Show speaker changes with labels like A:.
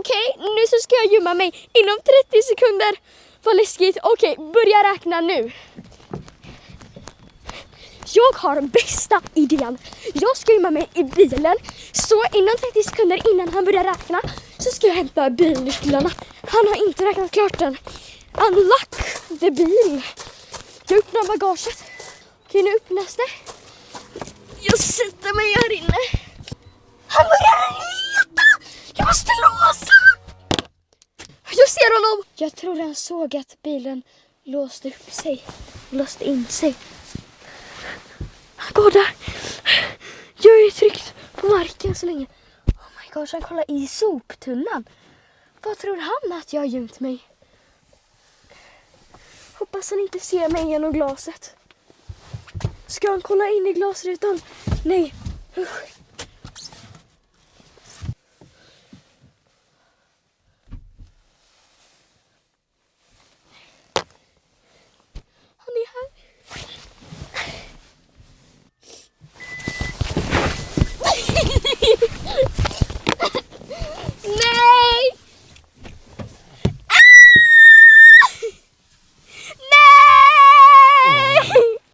A: Okej, nu så ska jag gömma mig inom 30 sekunder. Vad läskigt. Okej, börja räkna nu. Jag har bästa idén. Jag ska gömma mig i bilen. Så inom 30 sekunder innan han börjar räkna så ska jag hämta bilnycklarna. Han har inte räknat klart den. Unlock the bil. Jag öppnar bagaget. Okej, nu öppnas det. Jag sätter mig här inne. Han börjar leta! Jag måste låsa! Jag ser honom! Jag tror han såg att bilen låste upp sig. Låste in sig. Han går där. Jag är tryckt på marken så länge. Oh my gosh, han kollar i soptunnan. Vad tror han att jag har gömt mig? Hoppas han inte ser mig genom glaset. Ska han kolla in i glasrutan? Nej. Usch.